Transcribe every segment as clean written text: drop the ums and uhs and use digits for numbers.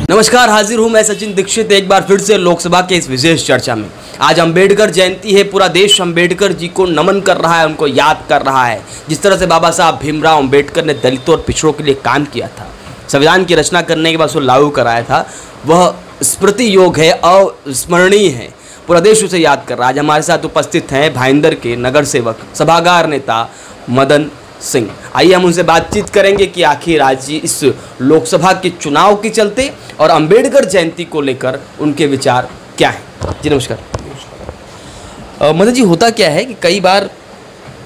नमस्कार, हाजिर हूं मैं सचिन दीक्षित एक बार फिर से लोकसभा के इस विशेष चर्चा में। आज अंबेडकर जयंती है, पूरा देश अंबेडकर जी को नमन कर रहा है, उनको याद कर रहा है। जिस तरह से बाबा साहब भीमराव अंबेडकर ने दलितों और पिछड़ों के लिए काम किया था, संविधान की रचना करने के बाद उसको लागू कराया था, वह स्मृति योग है, अविस्मरणीय है। पूरा देश उसे याद कर रहा है। आज हमारे साथ उपस्थित हैं भाईंदर के नगर सेवक, सभागार नेता मदन सिंह। आइए हम उनसे बातचीत करेंगे कि आखिर आज इस लोकसभा के चुनाव के चलते और अंबेडकर जयंती को लेकर उनके विचार क्या हैं। जी नमस्कार। मदन जी, होता क्या है कि कई बार,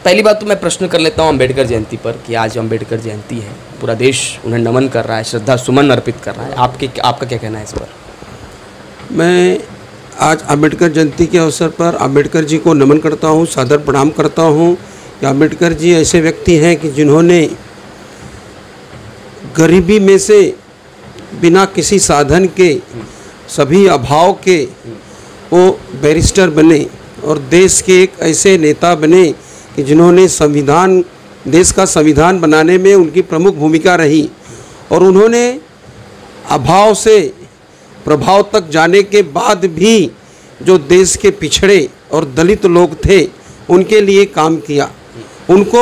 पहली बात तो मैं प्रश्न कर लेता हूं अंबेडकर जयंती पर कि आज अंबेडकर जयंती है, पूरा देश उन्हें नमन कर रहा है, श्रद्धा सुमन अर्पित कर रहा है। आपका क्या कहना है इस पर? मैं आज अंबेडकर जयंती के अवसर पर अंबेडकर जी को नमन करता हूं, सादर प्रणाम करता हूं कि अंबेडकर जी ऐसे व्यक्ति हैं कि जिन्होंने गरीबी में से बिना किसी साधन के, सभी अभाव के वो बैरिस्टर बने और देश के एक ऐसे नेता बने कि जिन्होंने संविधान, देश का संविधान बनाने में उनकी प्रमुख भूमिका रही। और उन्होंने अभाव से प्रभाव तक जाने के बाद भी जो देश के पिछड़े और दलित लोग थे उनके लिए काम किया, उनको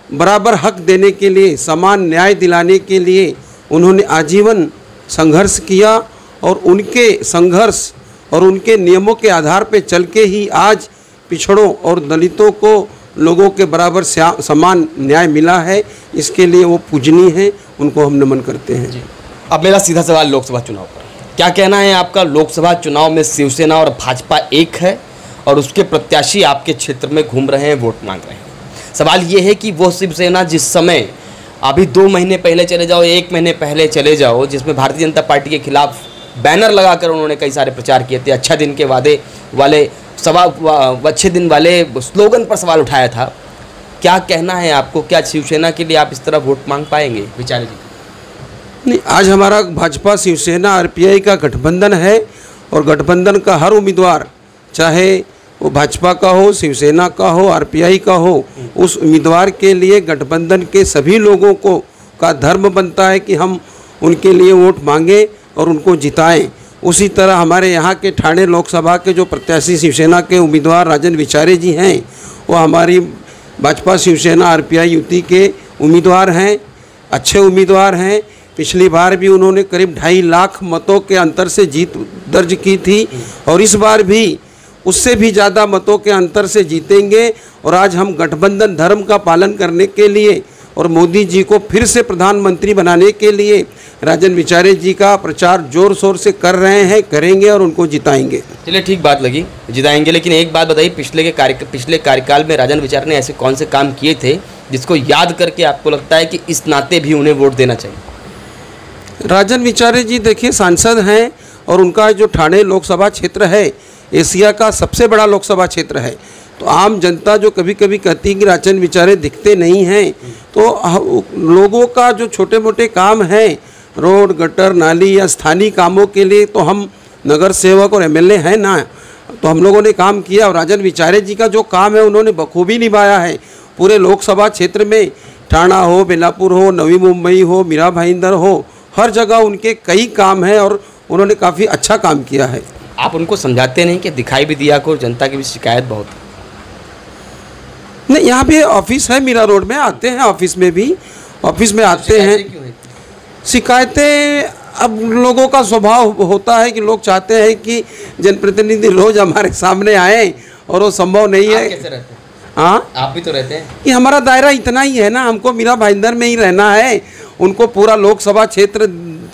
बराबर हक देने के लिए, समान न्याय दिलाने के लिए उन्होंने आजीवन संघर्ष किया। और उनके संघर्ष और उनके नियमों के आधार पर चल के ही आज पिछड़ों और दलितों को लोगों के बराबर समान न्याय मिला है। इसके लिए वो पूजनीय हैं, उनको हम नमन करते हैं। जी, अब मेरा सीधा सवाल लोकसभा चुनाव पर, क्या कहना है आपका? लोकसभा चुनाव में शिवसेना और भाजपा एक है और उसके प्रत्याशी आपके क्षेत्र में घूम रहे हैं, वोट मांग रहे हैं। सवाल ये है कि वो शिवसेना जिस समय अभी 2 महीने पहले चले जाओ, 1 महीने पहले चले जाओ, जिसमें भारतीय जनता पार्टी के खिलाफ बैनर लगाकर उन्होंने कई सारे प्रचार किए थे, अच्छा दिन के वादे वाले अच्छे दिन वाले स्लोगन पर सवाल उठाया था, क्या कहना है आपको? क्या शिवसेना के लिए आप इस तरह वोट मांग पाएंगे? विचार जी। नहीं, आज हमारा भाजपा शिवसेना आरपीआई का गठबंधन है और गठबंधन का हर उम्मीदवार, चाहे वो भाजपा का हो, शिवसेना का हो, आरपीआई का हो, उस उम्मीदवार के लिए गठबंधन के सभी लोगों को का धर्म बनता है कि हम उनके लिए वोट मांगें और उनको जिताएं। उसी तरह हमारे यहाँ के ठाणे लोकसभा के जो प्रत्याशी शिवसेना के उम्मीदवार राजन विचारे जी हैं, वो हमारी भाजपा शिवसेना आरपीआई युति के उम्मीदवार हैं, अच्छे उम्मीदवार हैं। पिछली बार भी उन्होंने करीब 2.5 लाख मतों के अंतर से जीत दर्ज की थी और इस बार भी उससे भी ज़्यादा मतों के अंतर से जीतेंगे। और आज हम गठबंधन धर्म का पालन करने के लिए और मोदी जी को फिर से प्रधानमंत्री बनाने के लिए राजन विचारे जी का प्रचार जोर शोर से कर रहे हैं, करेंगे और उनको जिताएंगे। चलिए, ठीक बात लगी, जिताएंगे। लेकिन एक बात बताइए, पिछले कार्यकाल में राजन विचारे ने ऐसे कौन से काम किए थे जिसको याद करके आपको लगता है कि इस नाते भी उन्हें वोट देना चाहिए? राजन विचारे जी देखिए सांसद हैं और उनका जो ठाणे लोकसभा क्षेत्र है एशिया का सबसे बड़ा लोकसभा क्षेत्र है। तो आम जनता जो कभी कभी कहती है कि राजन विचारे दिखते नहीं हैं, तो लोगों का जो छोटे मोटे काम हैं, रोड, गटर, नाली या स्थानीय कामों के लिए तो हम नगर सेवक और एमएलए हैं ना, तो हम लोगों ने काम किया। और राजन विचारे जी का जो काम है उन्होंने बखूबी निभाया है। पूरे लोकसभा क्षेत्र में ठाणा हो, बेलापुर हो, नवी मुंबई हो, मीरा भाईंदर हो, हर जगह उनके कई काम हैं और उन्होंने काफ़ी अच्छा काम किया है। आप उनको समझाते नहीं कि दिखाई भी दिया को, जनता की भी शिकायत बहुत है? नहीं, यहाँ पे ऑफिस है, मीरा रोड में आते हैं, ऑफिस में भी ऑफिस में आते हैं। शिकायतें अब लोगों का स्वभाव होता है कि लोग चाहते हैं कि जनप्रतिनिधि रोज हमारे सामने आए और वो संभव नहीं है। कैसे रहते हैं? हाँ, आप भी तो रहते हैं। कि हमारा दायरा इतना ही है ना, हमको मीरा भाईंदर में ही रहना है, उनको पूरा लोकसभा क्षेत्र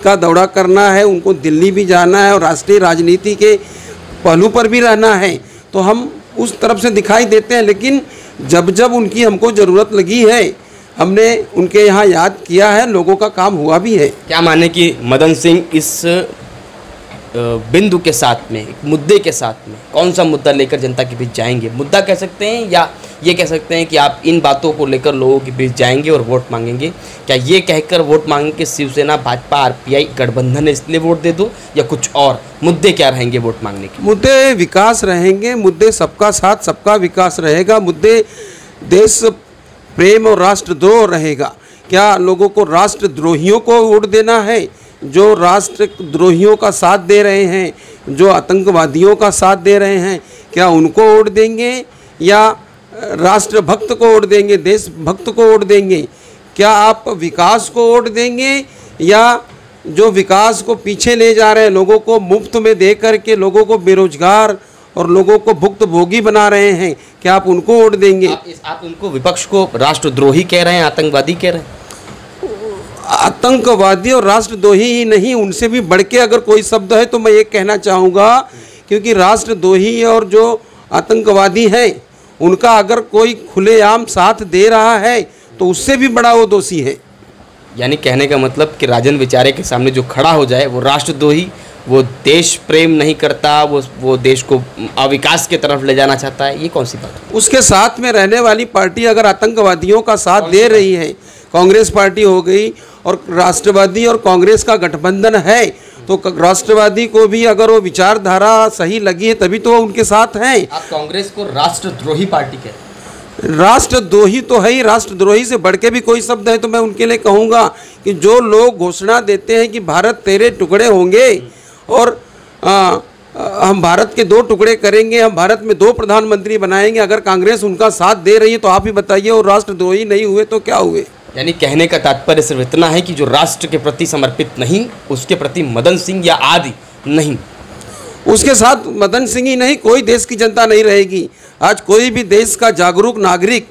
का दौरा करना है, उनको दिल्ली भी जाना है और राष्ट्रीय राजनीति के पहलू पर भी रहना है, तो हम उस तरफ से दिखाई देते हैं। लेकिन जब जब उनकी हमको ज़रूरत लगी है, हमने उनके यहाँ याद किया है, लोगों का काम हुआ भी है। क्या माने कि मदन सिंह इस बिंदु के साथ में, एक मुद्दे के साथ में, कौन सा मुद्दा लेकर जनता के बीच जाएंगे? मुद्दा कह सकते हैं या ये कह सकते हैं कि आप इन बातों को लेकर लोगों के बीच जाएंगे और वोट मांगेंगे? क्या ये कहकर वोट मांगेंगे कि शिवसेना, भाजपा, आरपीआई गठबंधन है इसलिए वोट दे दो, या कुछ और मुद्दे क्या रहेंगे वोट मांगने के? मुद्दे विकास रहेंगे, मुद्दे सबका साथ सबका विकास रहेगा, मुद्दे देश प्रेम और राष्ट्रद्रोह रहेगा। क्या लोगों को राष्ट्रद्रोहियों को वोट देना है जो राष्ट्रद्रोहियों का साथ दे रहे हैं, जो आतंकवादियों का साथ दे रहे हैं, क्या उनको वोट देंगे या राष्ट्रभक्त को वोट देंगे, देशभक्त को वोट देंगे? क्या आप विकास को वोट देंगे या जो विकास को पीछे ले जा रहे हैं, लोगों को मुफ्त में दे करके लोगों को बेरोजगार और लोगों को भुक्तभोगी बना रहे हैं, क्या आप उनको वोट देंगे? आप उनको, विपक्ष को राष्ट्रद्रोही कह रहे हैं, आतंकवादी कह रहे हैं? आतंकवादी और राष्ट्रद्रोही ही नहीं, उनसे भी बढ़ के अगर कोई शब्द है तो मैं ये कहना चाहूँगा, क्योंकि राष्ट्रद्रोही और जो आतंकवादी हैं उनका अगर कोई खुलेआम साथ दे रहा है तो उससे भी बड़ा वो दोषी है। यानी कहने का मतलब कि राजन विचारे के सामने जो खड़ा हो जाए वो राष्ट्रद्रोही, वो देश प्रेम नहीं करता, वो देश को अविकास की तरफ ले जाना चाहता है, ये कौन सी बात है? उसके साथ में रहने वाली पार्टी अगर आतंकवादियों का साथ दे रही है, कांग्रेस पार्टी हो गई और राष्ट्रवादी और कांग्रेस का गठबंधन है, तो राष्ट्रवादी को भी अगर वो विचारधारा सही लगी है तभी तो वो उनके साथ हैं। आप कांग्रेस को राष्ट्रद्रोही पार्टी कहते हैं? राष्ट्रद्रोही तो है ही, राष्ट्रद्रोही से बढ़ के भी कोई शब्द है तो मैं उनके लिए कहूँगा कि जो लोग घोषणा देते हैं कि भारत तेरे टुकड़े होंगे और हम भारत के 2 टुकड़े करेंगे, हम भारत में 2 प्रधानमंत्री बनाएंगे, अगर कांग्रेस उनका साथ दे रही है तो आप ही बताइए वो राष्ट्रद्रोही नहीं हुए तो क्या हुए? यानी कहने का तात्पर्य सिर्फ इतना है कि जो राष्ट्र के प्रति समर्पित नहीं, उसके प्रति मदन सिंह या आदि नहीं, उसके साथ मदन सिंह ही नहीं, कोई देश की जनता नहीं रहेगी। आज कोई भी देश का जागरूक नागरिक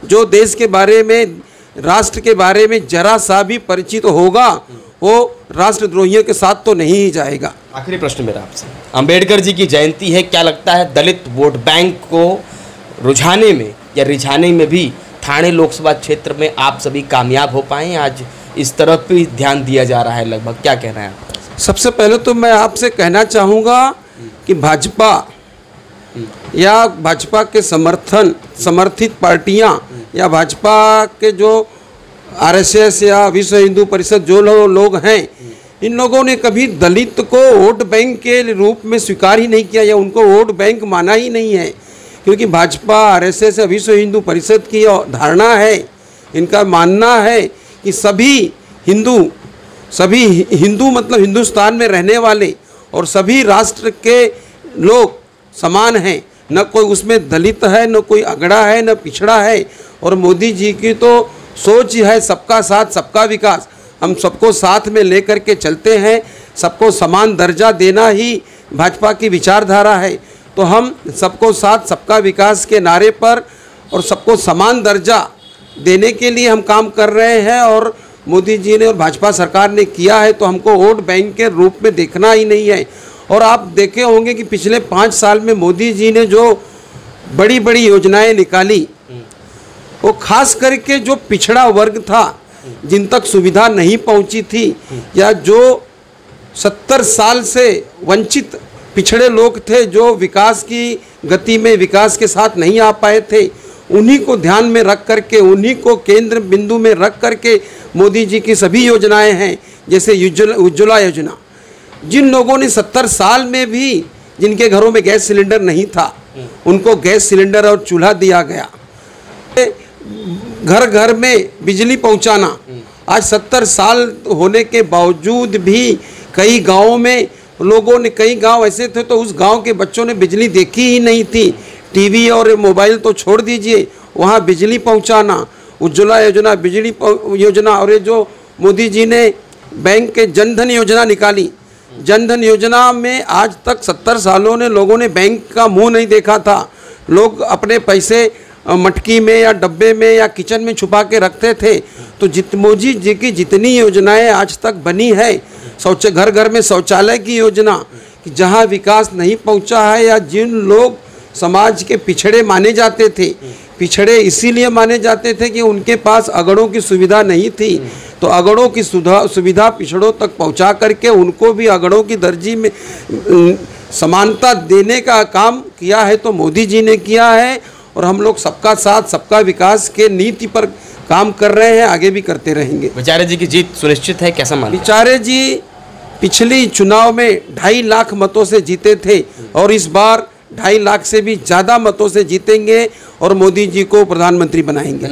जो देश के बारे में, राष्ट्र के बारे में जरा सा भी परिचित होगा, वो राष्ट्रद्रोहियों के साथ तो नहीं ही जाएगा। आखिरी प्रश्न मेरा आपसे, अंबेडकर जी की जयंती है, क्या लगता है दलित वोट बैंक को रुझाने में या रिझाने में भी ठाणे लोकसभा क्षेत्र में आप सभी कामयाब हो पाए? आज इस तरफ भी ध्यान दिया जा रहा है लगभग, क्या कहना है आप? सबसे पहले तो मैं आपसे कहना चाहूँगा कि भाजपा या भाजपा के समर्थित पार्टियां या भाजपा के जो आरएसएस या विश्व हिंदू परिषद जो लोग हैं, इन लोगों ने कभी दलित को वोट बैंक के रूप में स्वीकार ही नहीं किया या उनको वोट बैंक माना ही नहीं है, क्योंकि भाजपा, आरएसएस या विश्व हिंदू परिषद की धारणा है, इनका मानना है कि सभी हिंदू मतलब हिंदुस्तान में रहने वाले और सभी राष्ट्र के लोग समान हैं, न कोई उसमें दलित है, न कोई अगड़ा है, न पिछड़ा है। और मोदी जी की तो सोच ही है सबका साथ सबका विकास, हम सबको साथ में लेकर के चलते हैं, सबको समान दर्जा देना ही भाजपा की विचारधारा है। तो हम सबको साथ सबका विकास के नारे पर और सबको समान दर्जा देने के लिए हम काम कर रहे हैं और मोदी जी ने और भाजपा सरकार ने किया है, तो हमको वोट बैंक के रूप में देखना ही नहीं है। और आप देखे होंगे कि पिछले 5 साल में मोदी जी ने जो बड़ी बड़ी योजनाएं निकाली, वो खास करके जो पिछड़ा वर्ग था, जिन तक सुविधा नहीं पहुंची थी या जो 70 साल से वंचित पिछड़े लोग थे, जो विकास की गति में विकास के साथ नहीं आ पाए थे, उन्हीं को ध्यान में रख करके, उन्हीं को केंद्र बिंदु में रख करके मोदी जी की सभी योजनाएं हैं। जैसे उज्ज्वला योजना, जिन लोगों ने 70 साल में भी जिनके घरों में गैस सिलेंडर नहीं था, उनको गैस सिलेंडर और चूल्हा दिया गया। घर घर में बिजली पहुंचाना, आज 70 साल होने के बावजूद भी कई गाँवों में लोगों ने, कई गांव ऐसे थे तो उस गांव के बच्चों ने बिजली देखी ही नहीं थी। टीवी और मोबाइल तो छोड़ दीजिए, वहाँ बिजली पहुंचाना, उज्ज्वला योजना, बिजली योजना, और ये जो मोदी जी ने बैंक के जनधन योजना निकाली, जनधन योजना में आज तक 70 सालों ने लोगों ने बैंक का मुंह नहीं देखा था। लोग अपने पैसे मटकी में या डब्बे में या किचन में छुपा के रखते थे। तो मोदी जी की जितनी योजनाएं आज तक बनी है, घर घर में शौचालय की योजना, कि जहां विकास नहीं पहुंचा है या जिन लोग समाज के पिछड़े माने जाते थे, पिछड़े इसीलिए माने जाते थे कि उनके पास अगड़ों की सुविधा नहीं थी, तो अगड़ों की सुविधा पिछड़ों तक पहुंचा करके उनको भी अगड़ों की दर्जी में समानता देने का काम किया है, तो मोदी जी ने किया है। और हम लोग सबका साथ सबका विकास के नीति पर काम कर रहे हैं, आगे भी करते रहेंगे। विचारे जी की जीत सुनिश्चित है, कैसा मानते हैं? विचारे जी पिछली चुनाव में 2.5 लाख मतों से जीते थे और इस बार 2.5 लाख से भी ज़्यादा मतों से जीतेंगे और मोदी जी को प्रधानमंत्री बनाएंगे।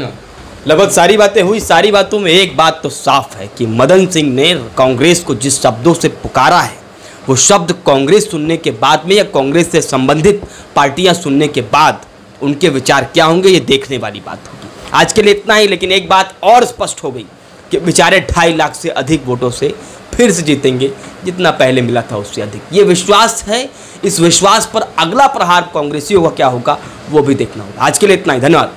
लगभग सारी बातें हुई। सारी बातों में एक बात तो साफ है कि मदन सिंह ने कांग्रेस को जिस शब्दों से पुकारा है, वो शब्द कांग्रेस सुनने के बाद में या कांग्रेस से संबंधित पार्टियां सुनने के बाद उनके विचार क्या होंगे, ये देखने वाली बात होगी। आज के लिए इतना ही, लेकिन एक बात और स्पष्ट हो गई कि बेचारे 2.5 लाख से अधिक वोटों से फिर से जीतेंगे, जितना पहले मिला था उससे अधिक। ये विश्वास है। इस विश्वास पर अगला प्रहार कांग्रेसियों का क्या होगा वो भी देखना होगा। आज के लिए इतना ही, धन्यवाद।